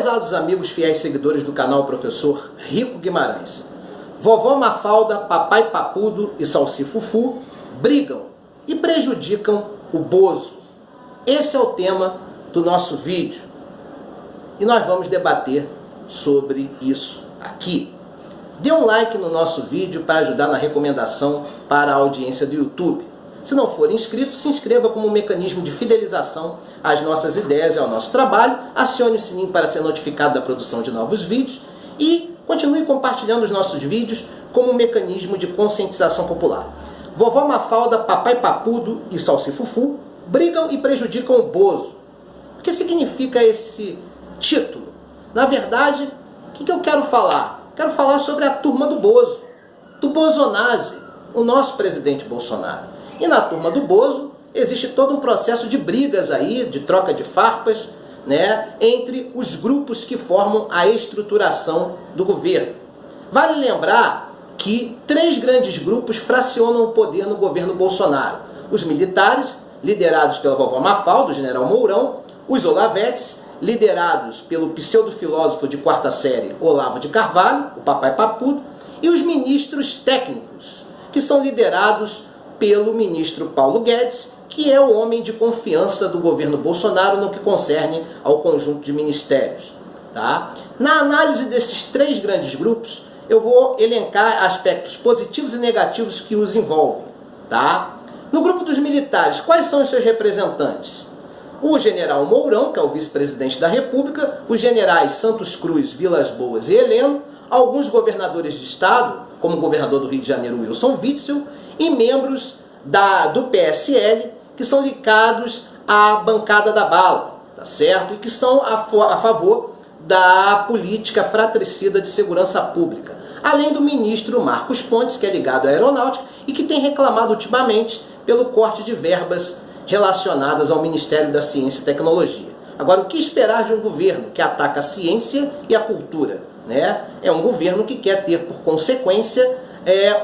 Prezados amigos fiéis seguidores do canal Professor Rico Guimarães, vovó Mafalda, papai Papudo e Salsifufu brigam e prejudicam o Bozo. Esse é o tema do nosso vídeo e nós vamos debater sobre isso aqui. Dê um like no nosso vídeo para ajudar na recomendação para a audiência do YouTube. Se não for inscrito, se inscreva como um mecanismo de fidelização às nossas ideias e ao nosso trabalho, acione o sininho para ser notificado da produção de novos vídeos e continue compartilhando os nossos vídeos como um mecanismo de conscientização popular. Vovó Mafalda, papai Papudo e Salsifufu brigam e prejudicam o Bozo. O que significa esse título? Na verdade, o que eu quero falar? Quero falar sobre a turma do Bozo, do Bozonase, o nosso presidente Bolsonaro. E na turma do Bozo existe todo um processo de brigas aí, de troca de farpas, né, entre os grupos que formam a estruturação do governo. Vale lembrar que 3 grandes grupos fracionam o poder no governo Bolsonaro. Os militares, liderados pela vovó Mafalda, o general Mourão, os Olavetes, liderados pelo pseudo-filósofo de 4ª série Olavo de Carvalho, o papai Papudo, e os ministros técnicos, que são liderados pelo ministro Paulo Guedes, que é o homem de confiança do governo Bolsonaro no que concerne ao conjunto de ministérios. Tá? Na análise desses 3 grandes grupos, eu vou elencar aspectos positivos e negativos que os envolvem. Tá? No grupo dos militares, quais são os seus representantes? O general Mourão, que é o vice-presidente da República, os generais Santos Cruz, Vilas Boas e Heleno, alguns governadores de estado, como o governador do Rio de Janeiro, Wilson Witzel, e membros do PSL, que são ligados à bancada da bala, tá certo? E que são a favor da política fratricida de segurança pública. Além do ministro Marcos Pontes, que é ligado à aeronáutica e que tem reclamado ultimamente pelo corte de verbas relacionadas ao Ministério da Ciência e Tecnologia. Agora, o que esperar de um governo que ataca a ciência e a cultura, né? É um governo que quer ter, por consequência,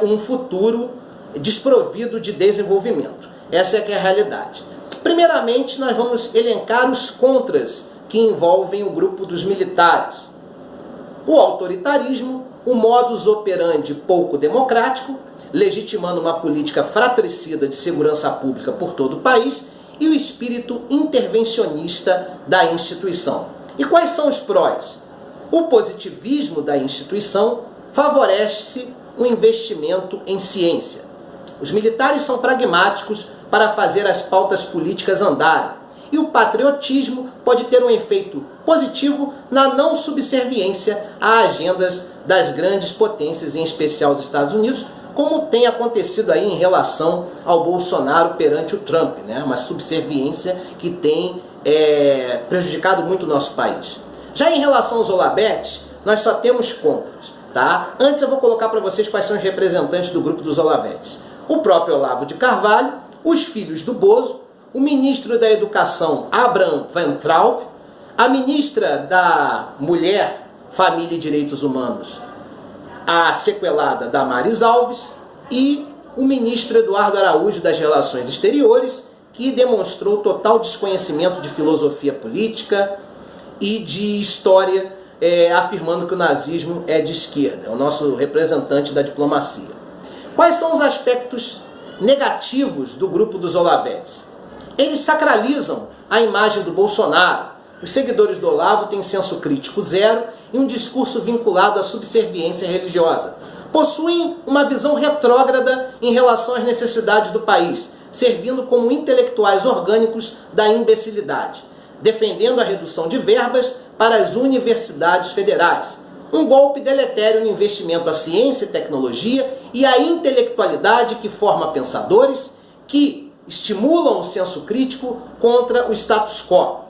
um futuro desprovido de desenvolvimento. Essa é que é a realidade. Primeiramente, nós vamos elencar os contras que envolvem o grupo dos militares. O autoritarismo, o modus operandi pouco democrático, legitimando uma política fratricida de segurança pública por todo o país, e o espírito intervencionista da instituição. E quais são os prós? O positivismo da instituição favorece o investimento em ciência. Os militares são pragmáticos para fazer as pautas políticas andarem. E o patriotismo pode ter um efeito positivo na não subserviência a agendas das grandes potências, em especial os Estados Unidos, como tem acontecido aí em relação ao Bolsonaro perante o Trump, né? Uma subserviência que tem prejudicado muito o nosso país. Já em relação aos Olavetes, nós só temos contras. Tá? Antes eu vou colocar para vocês quais são os representantes do grupo dos Olavetes. O próprio Olavo de Carvalho, os filhos do Bozo, o ministro da Educação, Abraham Weintraub, a ministra da Mulher, Família e Direitos Humanos, a sequelada Damares Alves, e o ministro Eduardo Araújo das Relações Exteriores, que demonstrou total desconhecimento de filosofia política e de história, afirmando que o nazismo é de esquerda, é o nosso representante da diplomacia. Quais são os aspectos negativos do grupo dos Olavetes? Eles sacralizam a imagem do Bolsonaro. Os seguidores do Olavo têm senso crítico zero e um discurso vinculado à subserviência religiosa. Possuem uma visão retrógrada em relação às necessidades do país, servindo como intelectuais orgânicos da imbecilidade, defendendo a redução de verbas para as universidades federais. Um golpe deletério no investimento à ciência e tecnologia e à intelectualidade que forma pensadores que estimulam o senso crítico contra o status quo.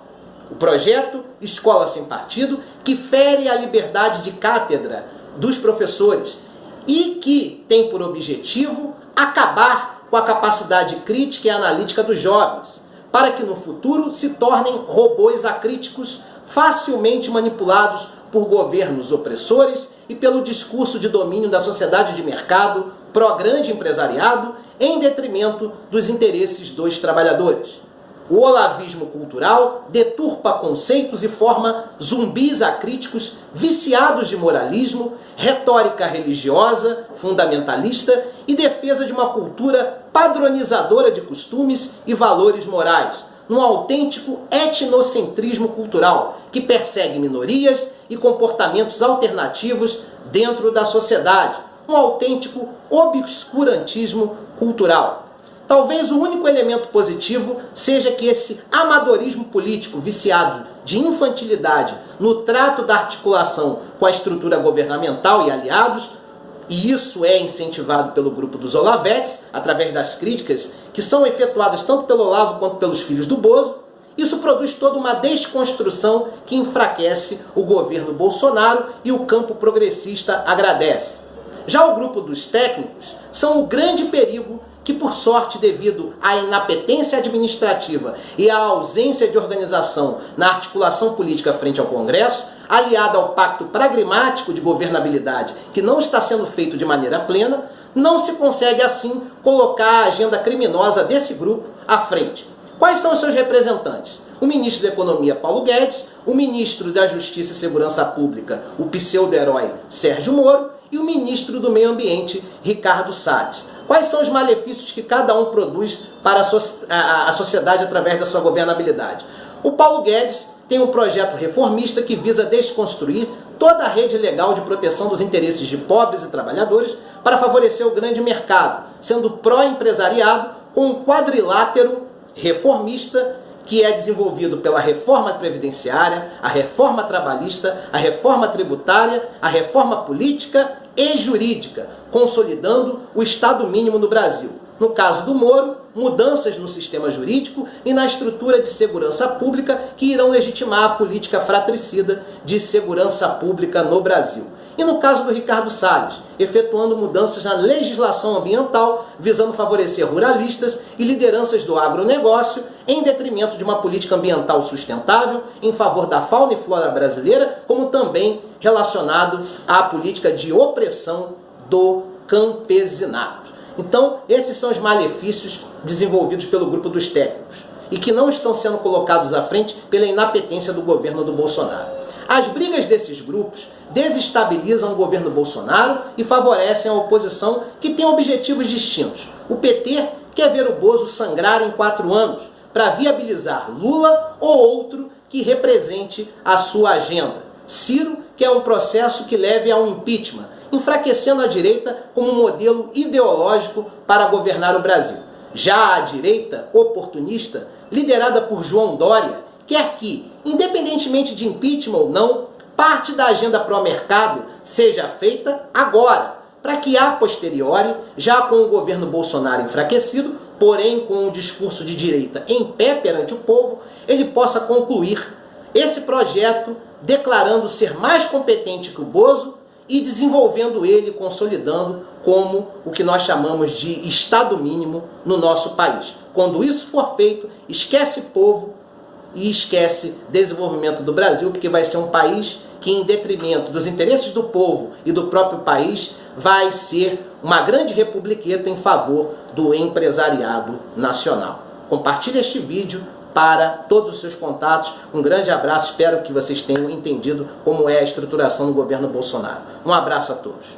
O projeto Escola Sem Partido, que fere a liberdade de cátedra dos professores e que tem por objetivo acabar com a capacidade crítica e analítica dos jovens, para que no futuro se tornem robôs acríticos facilmente manipulados por governos opressores e pelo discurso de domínio da sociedade de mercado pró-grande empresariado em detrimento dos interesses dos trabalhadores. O olavismo cultural deturpa conceitos e forma zumbis acríticos viciados de moralismo, retórica religiosa, fundamentalista e defesa de uma cultura padronizadora de costumes e valores morais, num autêntico etnocentrismo cultural que persegue minorias e comportamentos alternativos dentro da sociedade, um autêntico obscurantismo cultural. Talvez o único elemento positivo seja que esse amadorismo político viciado de infantilidade no trato da articulação com a estrutura governamental e aliados, e isso é incentivado pelo grupo dos Olavetes, através das críticas que são efetuadas tanto pelo Olavo quanto pelos filhos do Bozo, isso produz toda uma desconstrução que enfraquece o governo Bolsonaro e o campo progressista agradece. Já o grupo dos técnicos são o grande perigo que, por sorte, devido à inapetência administrativa e à ausência de organização na articulação política frente ao Congresso, aliada ao pacto pragmático de governabilidade que não está sendo feito de maneira plena, não se consegue, assim, colocar a agenda criminosa desse grupo à frente. Quais são os seus representantes? O ministro da Economia, Paulo Guedes, o ministro da Justiça e Segurança Pública, o pseudo-herói Sérgio Moro, e o ministro do Meio Ambiente, Ricardo Salles. Quais são os malefícios que cada um produz para a sociedade através da sua governabilidade? O Paulo Guedes tem um projeto reformista que visa desconstruir toda a rede legal de proteção dos interesses de pobres e trabalhadores para favorecer o grande mercado, sendo pró-empresariado com um quadrilátero reformista que é desenvolvido pela reforma previdenciária, a reforma trabalhista, a reforma tributária, a reforma política e jurídica, consolidando o Estado mínimo no Brasil. No caso do Moro, mudanças no sistema jurídico e na estrutura de segurança pública que irão legitimar a política fratricida de segurança pública no Brasil. E no caso do Ricardo Salles, efetuando mudanças na legislação ambiental, visando favorecer ruralistas e lideranças do agronegócio, em detrimento de uma política ambiental sustentável, em favor da fauna e flora brasileira, como também relacionado à política de opressão do campesinato. Então, esses são os malefícios desenvolvidos pelo grupo dos técnicos e que não estão sendo colocados à frente pela inapetência do governo do Bolsonaro. As brigas desses grupos desestabilizam o governo Bolsonaro e favorecem a oposição que tem objetivos distintos. O PT quer ver o Bozo sangrar em 4 anos para viabilizar Lula ou outro que represente a sua agenda. Ciro quer um processo que leve a um impeachment, enfraquecendo a direita como um modelo ideológico para governar o Brasil. Já a direita oportunista, liderada por João Dória, quer que, independentemente de impeachment ou não, parte da agenda pró-mercado seja feita agora, para que a posteriori, já com o governo Bolsonaro enfraquecido, porém com um discurso de direita em pé perante o povo, ele possa concluir esse projeto declarando ser mais competente que o Bozo e desenvolvendo ele, consolidando como o que nós chamamos de Estado mínimo no nosso país. Quando isso for feito, esquece povo e esquece desenvolvimento do Brasil, porque vai ser um país que, em detrimento dos interesses do povo e do próprio país, vai ser uma grande republiqueta em favor do empresariado nacional. Compartilhe este vídeo para todos os seus contatos. Um grande abraço, espero que vocês tenham entendido como é a estruturação do governo Bolsonaro. Um abraço a todos.